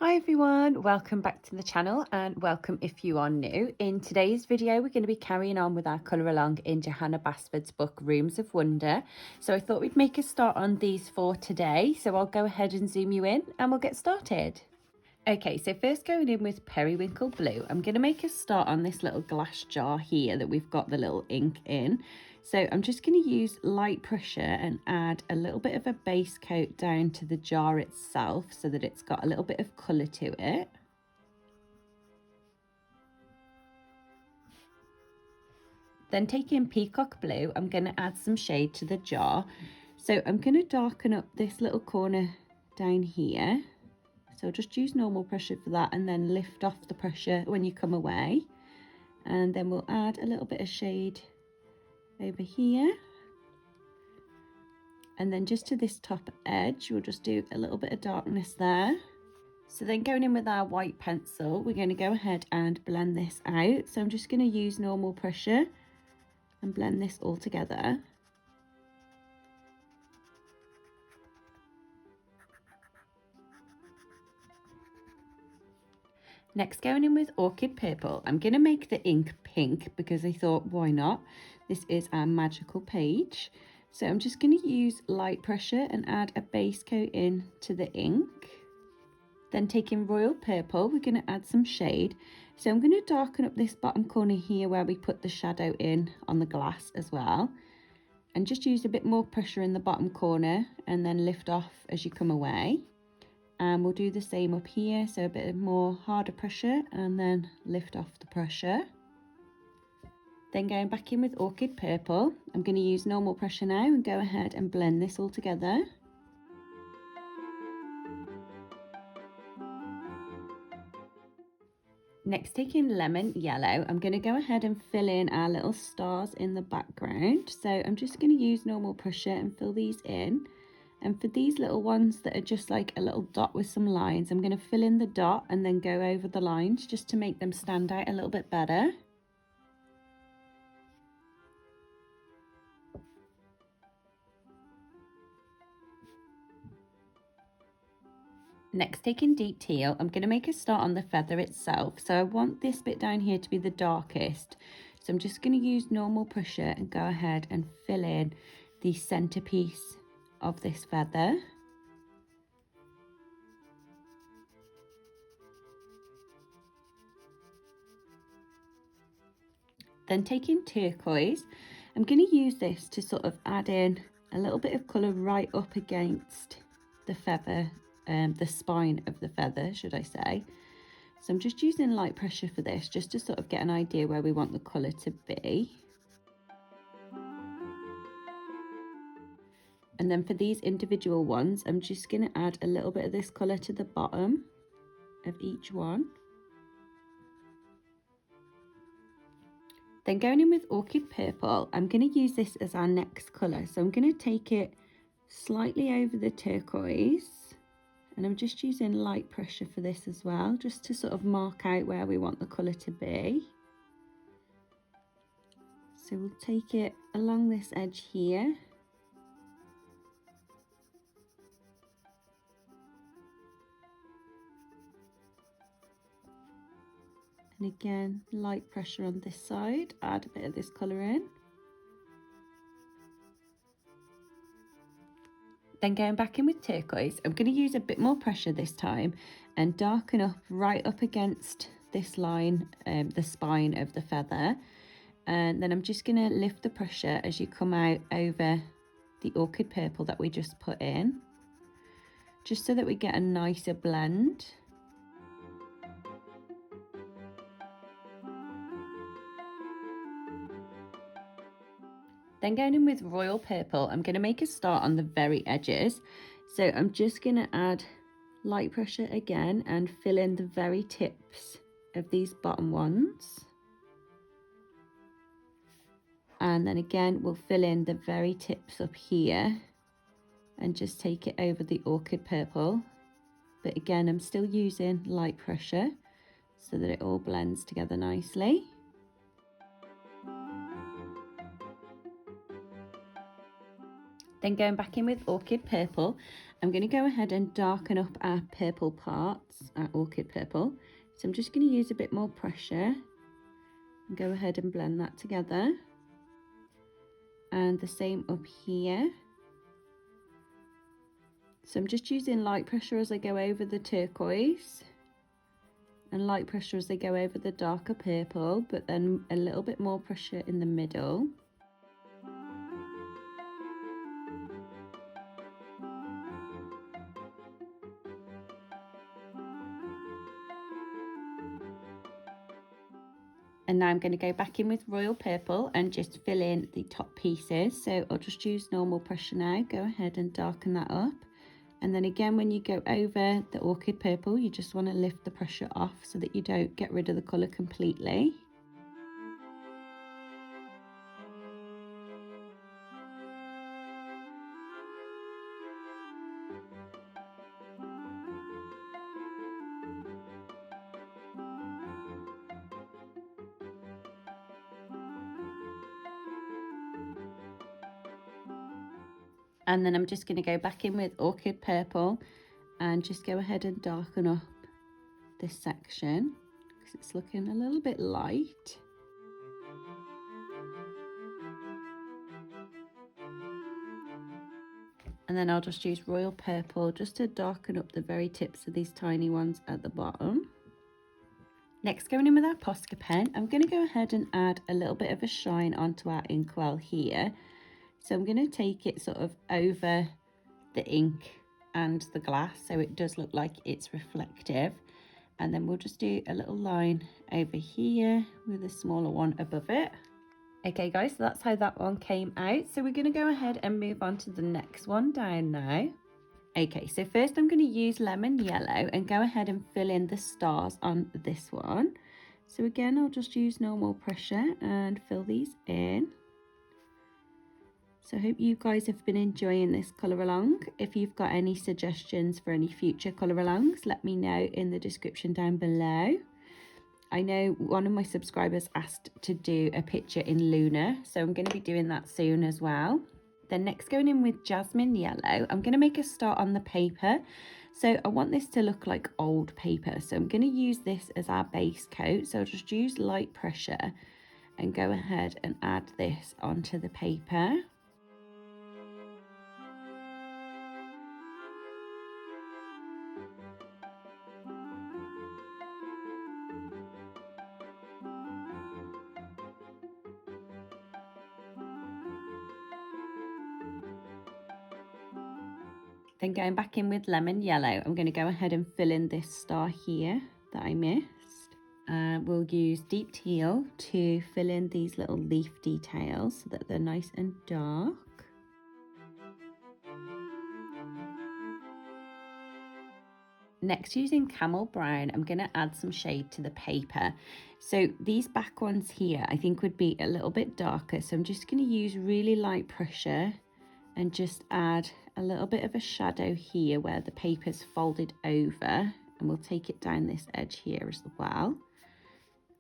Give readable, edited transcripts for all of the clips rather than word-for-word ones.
Hi everyone, welcome back to the channel and welcome if you are new. In today's video we're going to be carrying on with our colour along in Johanna Basford's book Rooms of Wonder. So I thought we'd make a start on these for today, so I'll go ahead and zoom you in and we'll get started. Okay, so first going in with Periwinkle Blue, I'm going to make a start on this little glass jar here that we've got the little ink in. So I'm just going to use light pressure and add a little bit of a base coat down to the jar itself so that it's got a little bit of colour to it. Then taking Peacock Blue, I'm going to add some shade to the jar. So I'm going to darken up this little corner down here. So just use normal pressure for that and then lift off the pressure when you come away. And then we'll add a little bit of shade over here. And then just to this top edge, we'll just do a little bit of darkness there. So then going in with our white pencil, we're going to go ahead and blend this out. So I'm just going to use normal pressure and blend this all together. Next, going in with Orchid Purple, I'm going to make the ink pink because I thought, why not? This is our magical page. So I'm just going to use light pressure and add a base coat in to the ink. Then taking Royal Purple, we're going to add some shade. So I'm going to darken up this bottom corner here where we put the shadow in on the glass as well. And just use a bit more pressure in the bottom corner and then lift off as you come away. And we'll do the same up here, so a bit more harder pressure and then lift off the pressure. Then going back in with Orchid Purple, I'm going to use normal pressure now and go ahead and blend this all together. Next, taking Lemon Yellow, I'm going to go ahead and fill in our little stars in the background. So I'm just going to use normal pressure and fill these in. And for these little ones that are just like a little dot with some lines, I'm going to fill in the dot and then go over the lines just to make them stand out a little bit better. Next, taking Deep Teal, I'm going to make a start on the feather itself. So I want this bit down here to be the darkest. So I'm just going to use normal pressure and go ahead and fill in the centerpiece of this feather. Then taking Turquoise, I'm going to use this to sort of add in a little bit of colour right up against the feather, the spine of the feather, should I say. So I'm just using light pressure for this, just to sort of get an idea where we want the colour to be. And then for these individual ones, I'm just going to add a little bit of this colour to the bottom of each one. Then going in with Orchid Purple, I'm going to use this as our next colour. So I'm going to take it slightly over the turquoise. And I'm just using light pressure for this as well, just to sort of mark out where we want the colour to be. So we'll take it along this edge here. And again, light pressure on this side, add a bit of this colour in. Then going back in with Turquoise, I'm going to use a bit more pressure this time and darken up right up against this line, the spine of the feather. And then I'm just going to lift the pressure as you come out over the Orchid Purple that we just put in, just so that we get a nicer blend. Then going in with Royal Purple, I'm going to make a start on the very edges. So I'm just going to add light pressure again and fill in the very tips of these bottom ones. And then again, we'll fill in the very tips up here and just take it over the Orchid Purple. But again, I'm still using light pressure so that it all blends together nicely. Then going back in with Orchid Purple, I'm going to go ahead and darken up our purple parts, our orchid purple. So I'm just going to use a bit more pressure and go ahead and blend that together. And the same up here. So I'm just using light pressure as I go over the turquoise and light pressure as I go over the darker purple, but then a little bit more pressure in the middle. And now I'm going to go back in with royal purple and just fill in the top pieces. So I'll just use normal pressure now, go ahead and darken that up. And then again, when you go over the orchid purple, you just want to lift the pressure off so that you don't get rid of the colour completely. And then I'm just going to go back in with orchid purple and just go ahead and darken up this section because it's looking a little bit light. And then I'll just use royal purple just to darken up the very tips of these tiny ones at the bottom. Next, going in with our Posca pen, I'm going to go ahead and add a little bit of a shine onto our inkwell here. So I'm going to take it sort of over the ink and the glass so it does look like it's reflective. And then we'll just do a little line over here with a smaller one above it. Okay guys, so that's how that one came out. So we're going to go ahead and move on to the next one down now. Okay, so first I'm going to use lemon yellow and go ahead and fill in the stars on this one. So again, I'll just use normal pressure and fill these in. So I hope you guys have been enjoying this colour along. If you've got any suggestions for any future colour alongs, let me know in the description down below. I know one of my subscribers asked to do a picture in Luna, so I'm going to be doing that soon as well. Then next, going in with jasmine yellow, I'm going to make a start on the paper. So I want this to look like old paper, so I'm going to use this as our base coat. So I'll just use light pressure and go ahead and add this onto the paper. Then going back in with lemon yellow, I'm going to go ahead and fill in this star here that I missed. We'll use deep teal to fill in these little leaf details so that they're nice and dark. Next, using camel brown, I'm going to add some shade to the paper. So these back ones here I think would be a little bit darker, so I'm just going to use really light pressure and just add a little bit of a shadow here where the paper's folded over, and we'll take it down this edge here as well.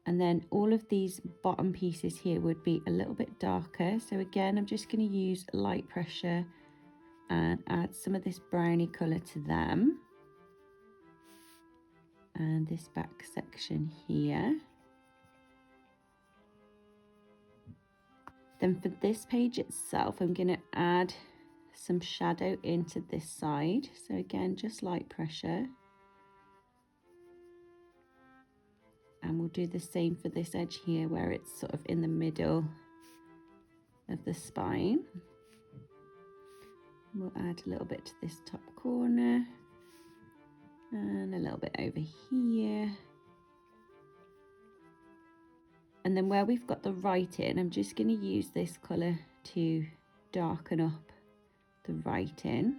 And then all of these bottom pieces here would be a little bit darker, so again I'm just going to use light pressure and add some of this browny colour to them. And this back section here. Then for this page itself, I'm going to add some shadow into this side. So again, just light pressure. And we'll do the same for this edge here where it's sort of in the middle of the spine. We'll add a little bit to this top corner and a little bit over here. And then where we've got the writing, I'm just going to use this colour to darken up the writing.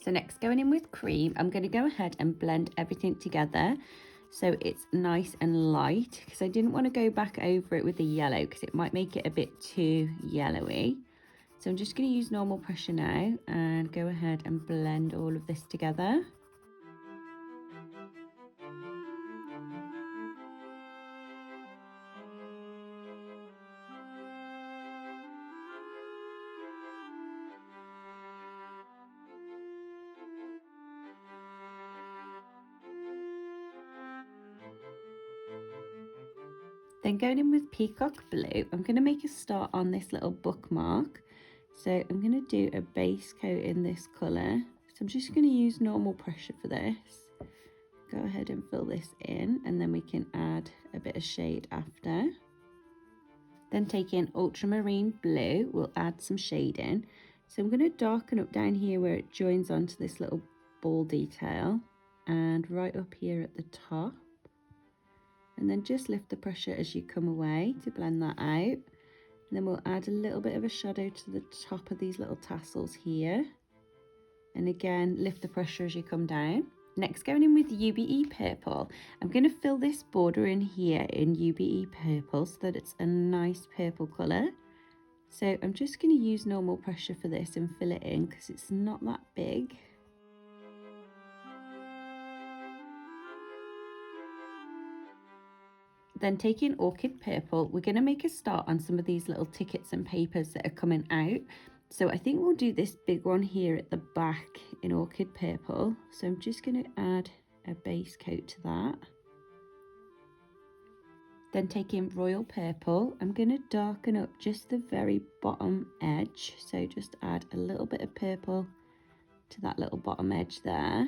So next, going in with cream, I'm going to go ahead and blend everything together so it's nice and light, because I didn't want to go back over it with the yellow because it might make it a bit too yellowy. So I'm just going to use normal pressure now and go ahead and blend all of this together. Then going in with peacock blue, I'm going to make a start on this little bookmark. So I'm going to do a base coat in this colour. So I'm just going to use normal pressure for this. Go ahead and fill this in, and then we can add a bit of shade after. Then taking ultramarine blue, we'll add some shading. So I'm going to darken up down here where it joins onto this little ball detail, and right up here at the top. And then just lift the pressure as you come away to blend that out. And then we'll add a little bit of a shadow to the top of these little tassels here. And again, lift the pressure as you come down. Next, going in with UBE purple, I'm going to fill this border in here in UBE purple so that it's a nice purple colour. So I'm just going to use normal pressure for this and fill it in because it's not that big. Then taking orchid purple, we're going to make a start on some of these little tickets and papers that are coming out. So I think we'll do this big one here at the back in orchid purple. So I'm just going to add a base coat to that. Then taking royal purple, I'm going to darken up just the very bottom edge. So just add a little bit of purple to that little bottom edge there.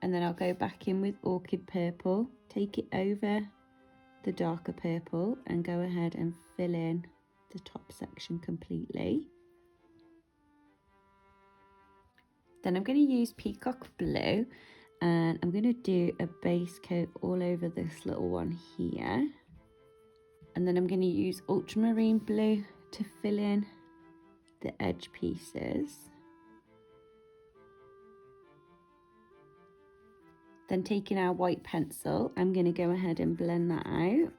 And then I'll go back in with orchid purple, take it over the darker purple and go ahead and fill in the top section completely. Then I'm going to use peacock blue and I'm going to do a base coat all over this little one here. And then I'm going to use ultramarine blue to fill in the edge pieces. Then taking our white pencil, I'm going to go ahead and blend that out.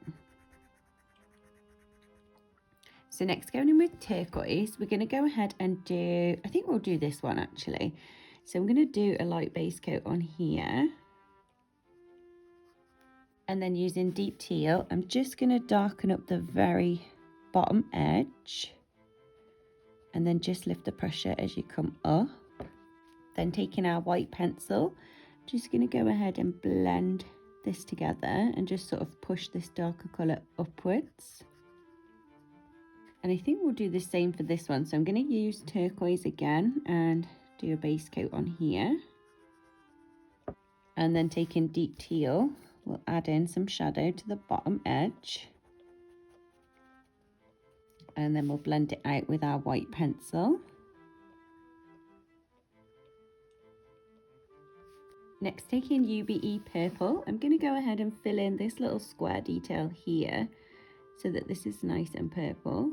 So next, going in with turquoise, we're going to go ahead and do, I think we'll do this one actually. So I'm going to do a light base coat on here. And then using deep teal, I'm just going to darken up the very bottom edge. And then just lift the pressure as you come up. Then taking our white pencil, just going to go ahead and blend this together and just sort of push this darker colour upwards. And I think we'll do the same for this one. So I'm going to use turquoise again and do a base coat on here. And then taking deep teal, we'll add in some shadow to the bottom edge. And then we'll blend it out with our white pencil. Next, taking UBE purple, I'm going to go ahead and fill in this little square detail here so that this is nice and purple.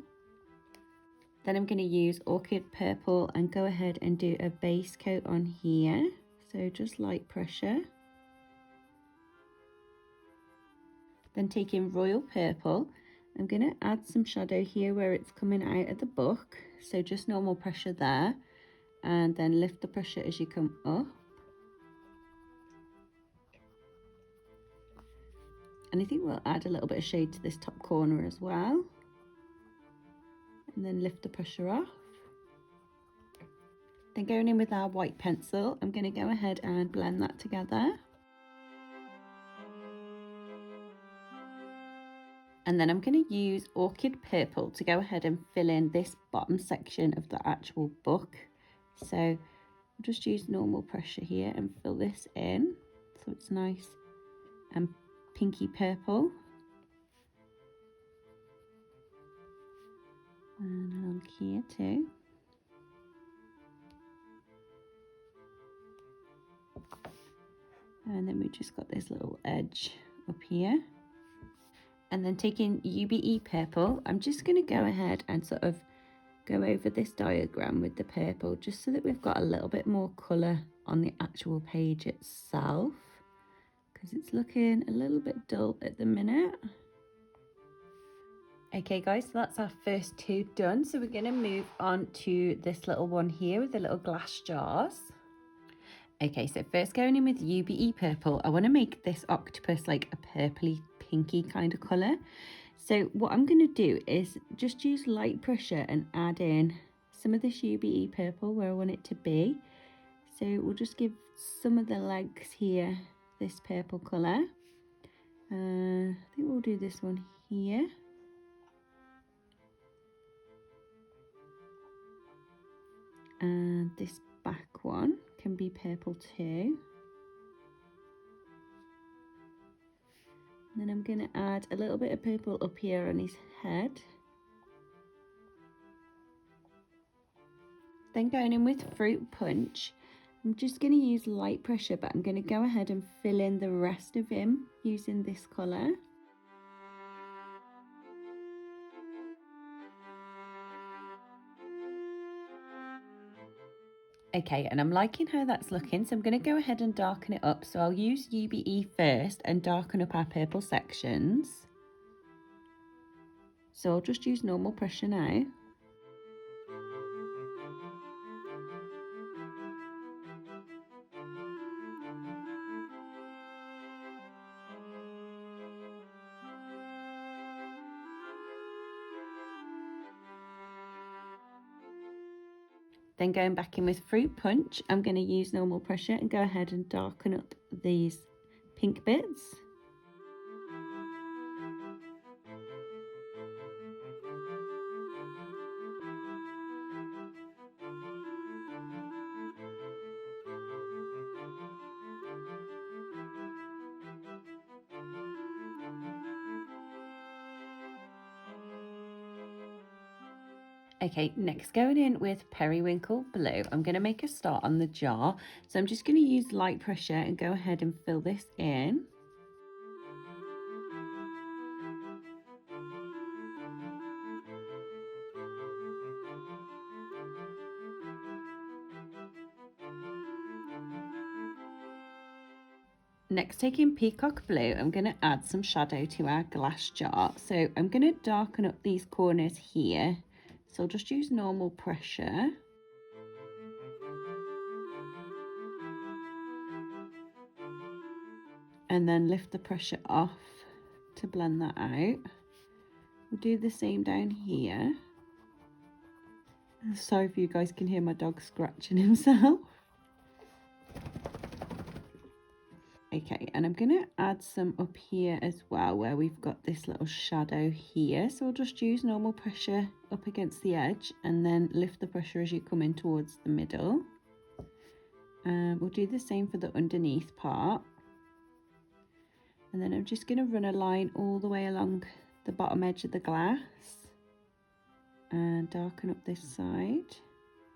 Then I'm going to use orchid purple and go ahead and do a base coat on here. So just light pressure. Then taking royal purple, I'm going to add some shadow here where it's coming out of the book. So just normal pressure there. And then lift the pressure as you come up. And I think we'll add a little bit of shade to this top corner as well. And then lift the pressure off. Then going in with our white pencil, I'm going to go ahead and blend that together. And then I'm going to use orchid purple to go ahead and fill in this bottom section of the actual book. So I'll just use normal pressure here and fill this in so it's nice and pinky purple. And along here too. And then we just got this little edge up here. And then taking UBE purple, I'm just going to go ahead and sort of go over this diagram with the purple just so that we've got a little bit more colour on the actual page itself, because it's looking a little bit dull at the minute. Okay guys, so that's our first two done. So we're going to move on to this little one here with the little glass jars. Okay, so first going in with UBE purple, I want to make this octopus like a purpley pinky kind of colour. So what I'm going to do is just use light pressure and add in some of this UBE purple where I want it to be. So we'll just give some of the legs here this purple colour. I think we'll do this one here. And this back one can be purple too. And then I'm going to add a little bit of purple up here on his head. Then going in with fruit punch, I'm just going to use light pressure, but I'm going to go ahead and fill in the rest of him using this colour. Okay, and I'm liking how that's looking, so I'm going to go ahead and darken it up. So I'll use UBE first and darken up our purple sections. So I'll just use normal pressure now. Then going back in with fruit punch, I'm going to use normal pressure and go ahead and darken up these pink bits. Okay, next going in with periwinkle blue, I'm going to make a start on the jar. So I'm just going to use light pressure and go ahead and fill this in. Next, taking peacock blue, I'm going to add some shadow to our glass jar. So I'm going to darken up these corners here. So I'll just use normal pressure. And then lift the pressure off to blend that out. We'll do the same down here. Sorry if you guys can hear my dog scratching himself. Okay, and I'm going to add some up here as well where we've got this little shadow here. So I'll just use normal pressure up against the edge and then lift the pressure as you come in towards the middle. We'll do the same for the underneath part. And then I'm just going to run a line all the way along the bottom edge of the glass and darken up this side.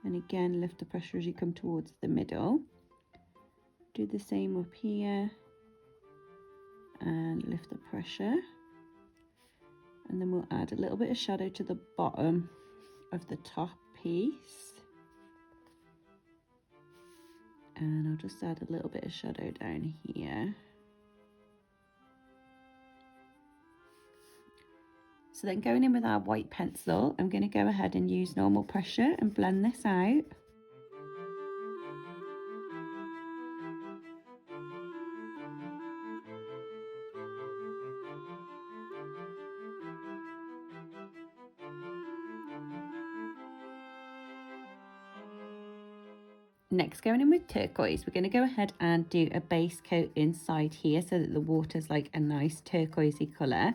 And again, lift the pressure as you come towards the middle. Do the same up here and lift the pressure, and then we'll add a little bit of shadow to the bottom of the top piece, and I'll just add a little bit of shadow down here. So then going in with our white pencil, I'm going to go ahead and use normal pressure and blend this out. Next, going in with turquoise, we're going to go ahead and do a base coat inside here so that the water's like a nice turquoisey colour.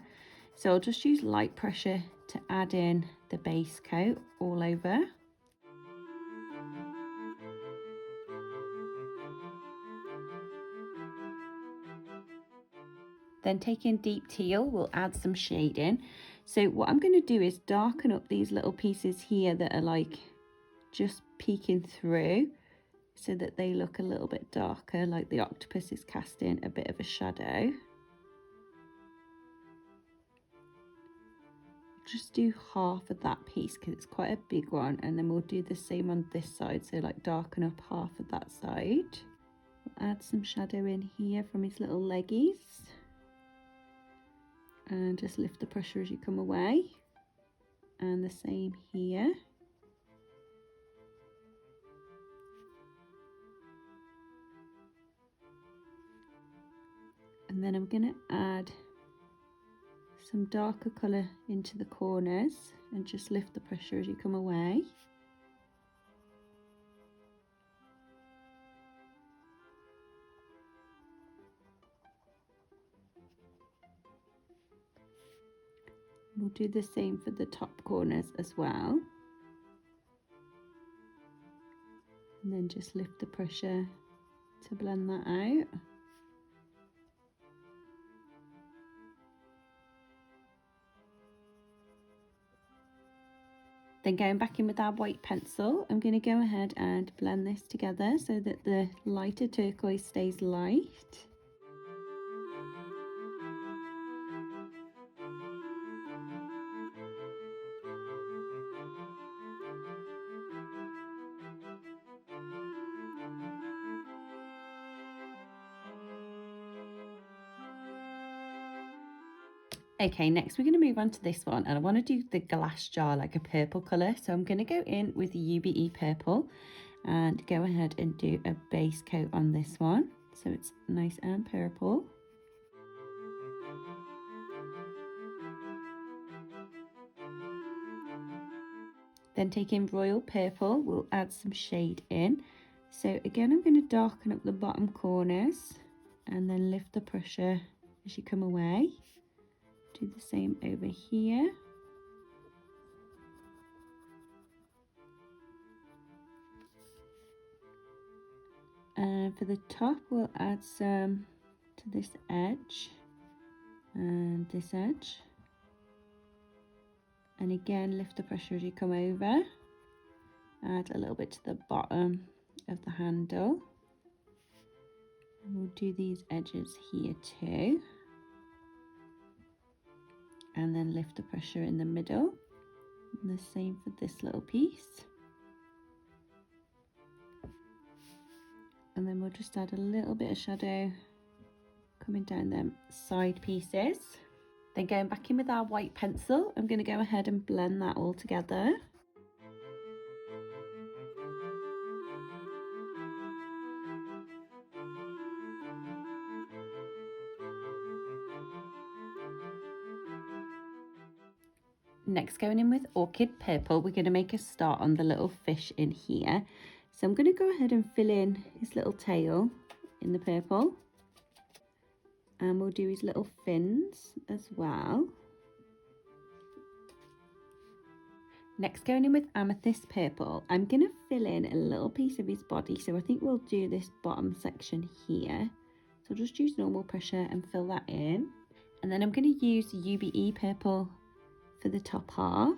So I'll just use light pressure to add in the base coat all over. Then taking deep teal, we'll add some shading. So what I'm going to do is darken up these little pieces here that are like just peeking through, so that they look a little bit darker, like the octopus is casting a bit of a shadow. Just do half of that piece because it's quite a big one, and then we'll do the same on this side, so like darken up half of that side. We'll add some shadow in here from his little leggies and just lift the pressure as you come away, and the same here. And then I'm going to add some darker colour into the corners and just lift the pressure as you come away. We'll do the same for the top corners as well. And then just lift the pressure to blend that out. Then going back in with our white pencil, I'm going to go ahead and blend this together so that the lighter turquoise stays light. Okay, next we're going to move on to this one, and I want to do the glass jar like a purple colour. So I'm going to go in with UBE purple and go ahead and do a base coat on this one. So it's nice and purple. Then taking royal purple, we'll add some shade in. So again, I'm going to darken up the bottom corners and then lift the pressure as you come away. Do the same over here. And for the top, we'll add some to this edge and this edge. And again, lift the pressure as you come over. Add a little bit to the bottom of the handle. And we'll do these edges here too. And then lift the pressure in the middle. And the same for this little piece. And then we'll just add a little bit of shadow coming down them side pieces. Then going back in with our white pencil, I'm going to go ahead and blend that all together. Next, going in with orchid purple, we're going to make a start on the little fish in here. So I'm going to go ahead and fill in his little tail in the purple. And we'll do his little fins as well. Next, going in with amethyst purple, I'm going to fill in a little piece of his body. So I think we'll do this bottom section here. So just use normal pressure and fill that in. And then I'm going to use UBE purple for the top half.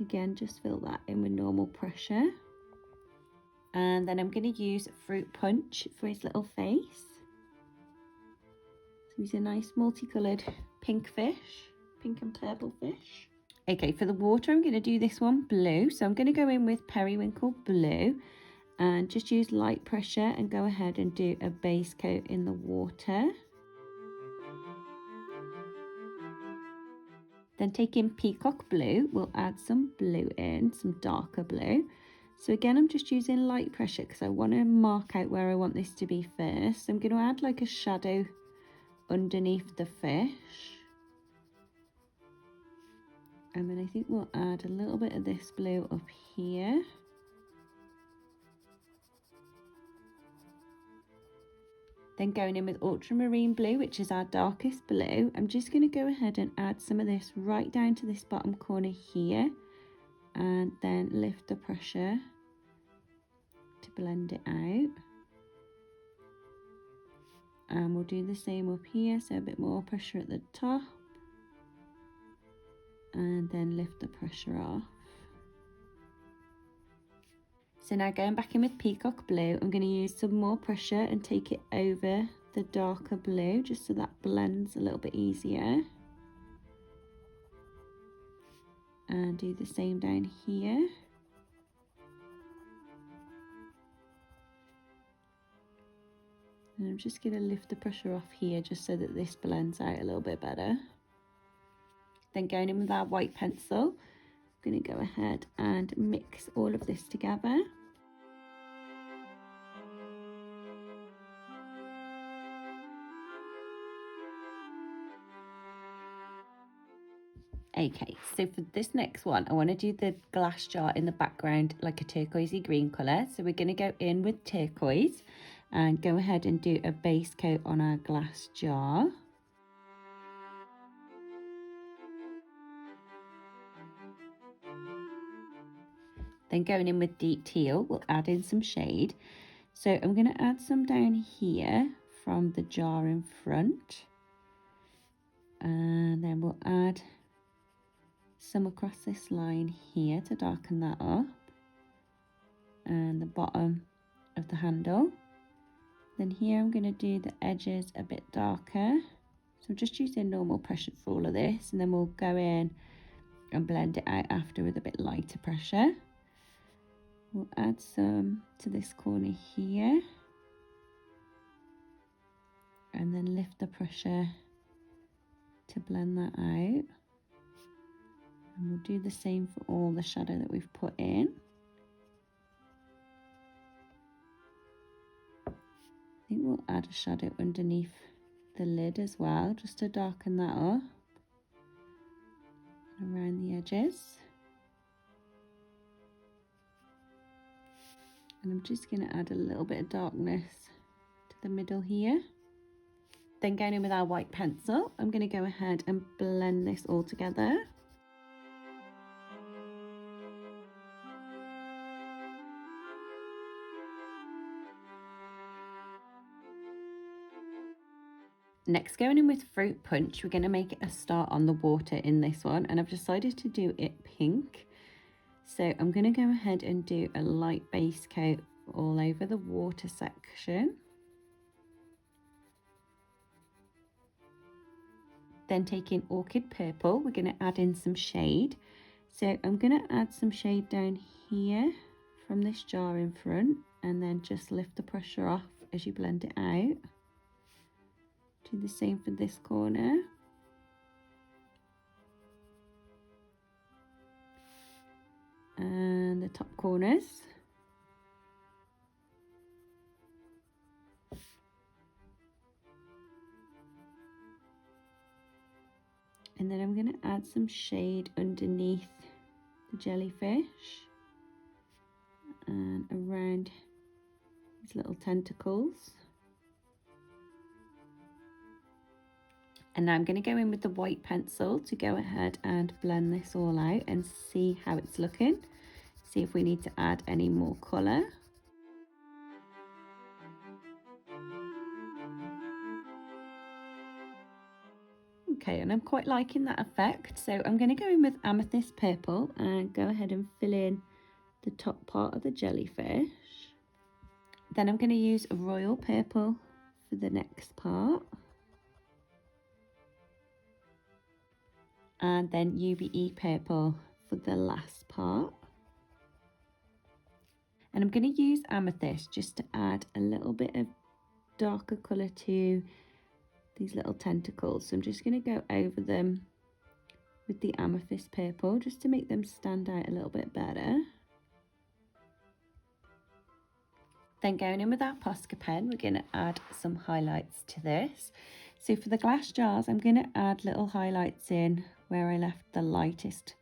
Again, just fill that in with normal pressure. And then I'm going to use fruit punch for his little face. So he's a nice multicoloured pink fish, pink and purple fish. Okay, for the water, I'm going to do this one blue. So I'm going to go in with periwinkle blue and just use light pressure and go ahead and do a base coat in the water. Then taking peacock blue, we'll add some blue in, some darker blue. So again, I'm just using light pressure because I want to mark out where I want this to be first. I'm going to add like a shadow underneath the fish. And then I think we'll add a little bit of this blue up here. Then going in with ultramarine blue, which is our darkest blue, I'm just going to go ahead and add some of this right down to this bottom corner here. And then lift the pressure to blend it out. And we'll do the same up here, so a bit more pressure at the top. And then lift the pressure off. So now going back in with peacock blue, I'm going to use some more pressure and take it over the darker blue, just so that blends a little bit easier. And do the same down here. And I'm just going to lift the pressure off here just so that this blends out a little bit better. Then going in with our white pencil, I'm going to go ahead and mix all of this together. Okay, so for this next one, I want to do the glass jar in the background like a turquoisey green colour. So we're going to go in with turquoise and go ahead and do a base coat on our glass jar. Then going in with deep teal, we'll add in some shade. So I'm going to add some down here from the jar in front. And then we'll add some across this line here to darken that up. And the bottom of the handle. Then here I'm going to do the edges a bit darker. So I'm just using normal pressure for all of this. And then we'll go in and blend it out after with a bit lighter pressure. We'll add some to this corner here. And then lift the pressure to blend that out. And we'll do the same for all the shadow that we've put in. I think we'll add a shadow underneath the lid as well, just to darken that up. And around the edges. And I'm just going to add a little bit of darkness to the middle here. Then going in with our white pencil, I'm going to go ahead and blend this all together. Next, going in with fruit punch, we're going to make a start on the water in this one, and I've decided to do it pink. So I'm going to go ahead and do a light base coat all over the water section. Then taking orchid purple, we're going to add in some shade. So I'm going to add some shade down here from this jar in front, and then just lift the pressure off as you blend it out. Do the same for this corner. And the top corners. And then I'm going to add some shade underneath the jellyfish and around these little tentacles. And now I'm going to go in with the white pencil to go ahead and blend this all out and see how it's looking. See if we need to add any more colour. Okay, and I'm quite liking that effect. So I'm going to go in with amethyst purple and go ahead and fill in the top part of the jellyfish. Then I'm going to use a royal purple for the next part. And then UBE purple for the last part. And I'm going to use amethyst just to add a little bit of darker colour to these little tentacles. So I'm just going to go over them with the amethyst purple just to make them stand out a little bit better. Then going in with our Posca pen, we're going to add some highlights to this. So for the glass jars, I'm going to add little highlights in where I left the lightest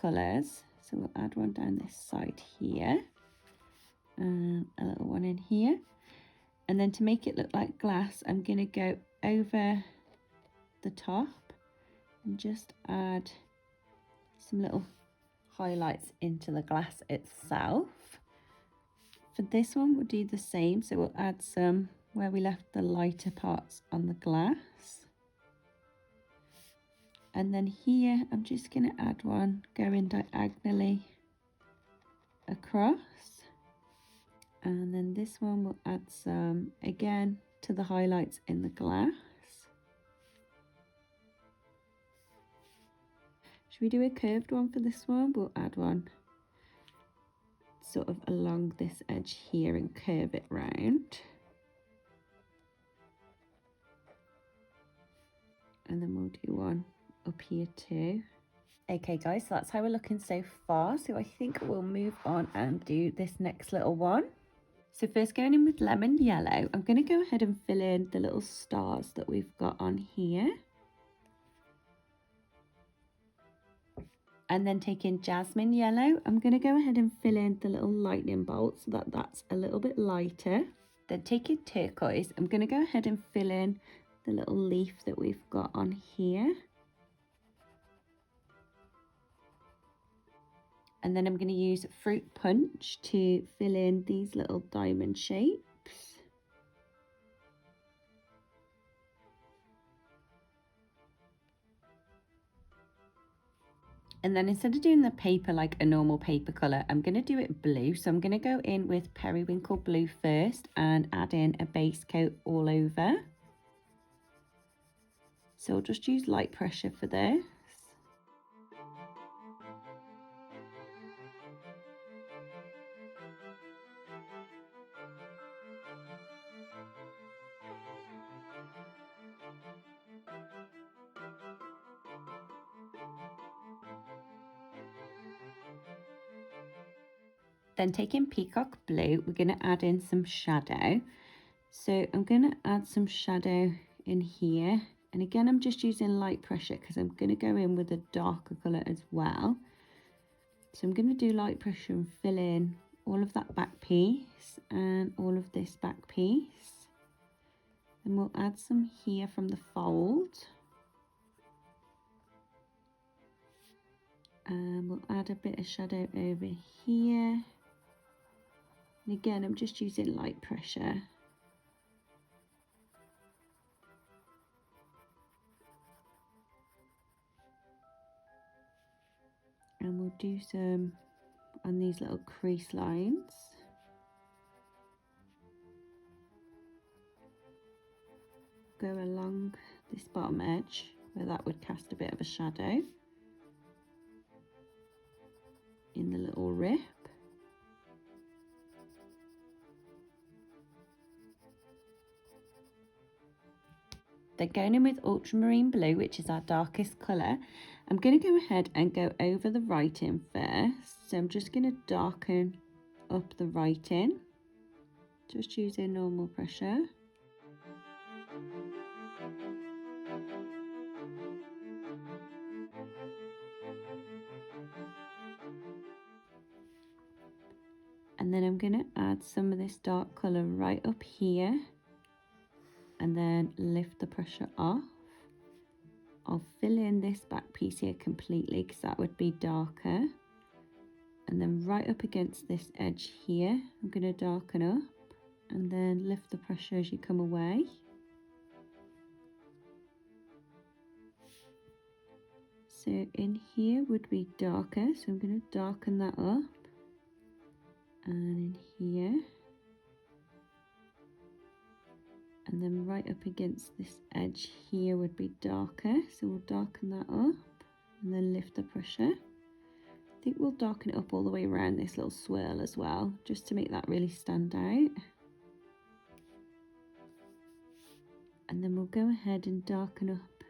colours. So we'll add one down this side here and a little one in here. And then to make it look like glass, I'm going to go over the top and just add some little highlights into the glass itself. For this one, we'll do the same. So we'll add some where we left the lighter parts on the glass. And then here, I'm just going to add one going diagonally across. And then this one we'll add some again to the highlights in the glass. Should we do a curved one for this one? We'll add one sort of along this edge here and curve it round. And then we'll do one up here too. Okay guys, so that's how we're looking so far. So I think we'll move on and do this next little one. So first going in with lemon yellow, I'm going to go ahead and fill in the little stars that we've got on here. And then taking jasmine yellow, I'm going to go ahead and fill in the little lightning bolts so that that's a little bit lighter. Then taking turquoise, I'm going to go ahead and fill in the little leaf that we've got on here. And then I'm going to use fruit punch to fill in these little diamond shapes. And then instead of doing the paper like a normal paper colour, I'm going to do it blue. So I'm going to go in with periwinkle blue first and add in a base coat all over. So I'll just use light pressure for this. Then taking peacock blue, we're going to add in some shadow. So I'm going to add some shadow in here. And again, I'm just using light pressure because I'm going to go in with a darker colour as well. So I'm going to do light pressure and fill in all of that back piece and all of this back piece. Then we'll add some here from the fold. And we'll add a bit of shadow over here. And again, I'm just using light pressure. And we'll do some on these little crease lines. Go along this bottom edge where that would cast a bit of a shadow in the little rip. Then going in with ultramarine blue, which is our darkest colour, I'm going to go ahead and go over the writing first. So I'm just going to darken up the writing, just using normal pressure. And then I'm going to add some of this dark colour right up here and then lift the pressure off. I'll fill in this back piece here completely because that would be darker. And then right up against this edge here, I'm going to darken up and then lift the pressure as you come away. So in here would be darker, so I'm going to darken that up. And in here. And then right up against this edge here would be darker, so we'll darken that up and then lift the pressure. I think we'll darken it up all the way around this little swirl as well, just to make that really stand out. And then we'll go ahead and darken up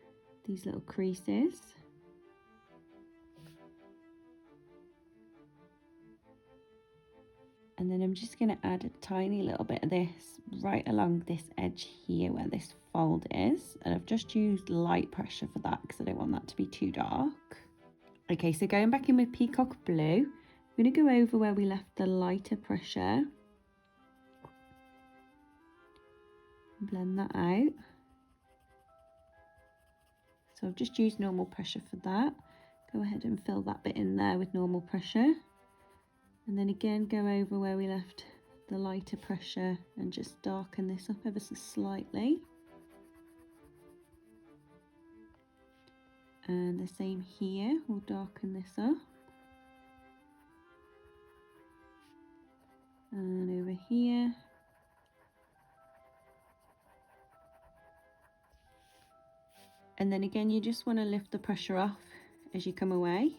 these little creases. And then I'm just going to add a tiny little bit of this right along this edge here where this fold is. And I've just used light pressure for that because I don't want that to be too dark. Okay, so going back in with peacock blue, I'm going to go over where we left the lighter pressure. Blend that out. So I've just used normal pressure for that. Go ahead and fill that bit in there with normal pressure. And then again, go over where we left the lighter pressure and just darken this up ever so slightly. And the same here, we'll darken this up. And over here. And then again, you just want to lift the pressure off as you come away.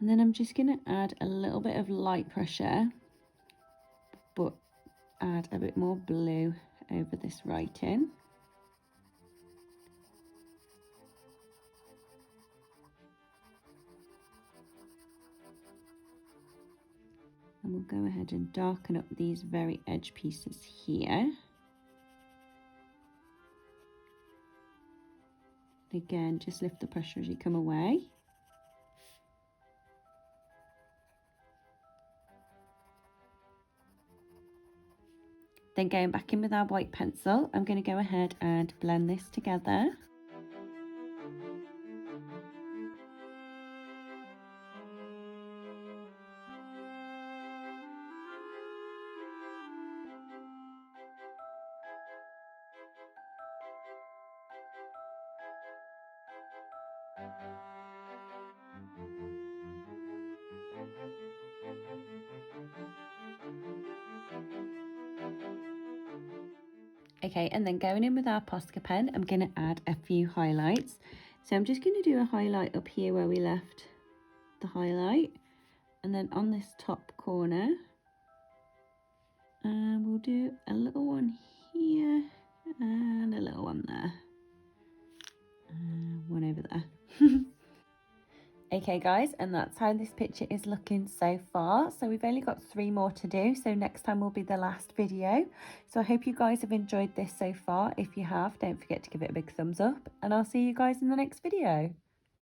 And then I'm just going to add a little bit of light pressure, but add a bit more blue over this writing. And we'll go ahead and darken up these very edge pieces here. Again, just lift the pressure as you come away. Then going back in with our white pencil, I'm going to go ahead and blend this together. Okay, and then going in with our Posca pen, I'm going to add a few highlights. So I'm just going to do a highlight up here where we left the highlight, and then on this top corner, and we'll do a little one here and a little one there, one over there. Okay guys, and that's how this picture is looking so far. So we've only got 3 more to do, so next time will be the last video. So I hope you guys have enjoyed this so far. If you have, don't forget to give it a big thumbs up, and I'll see you guys in the next video.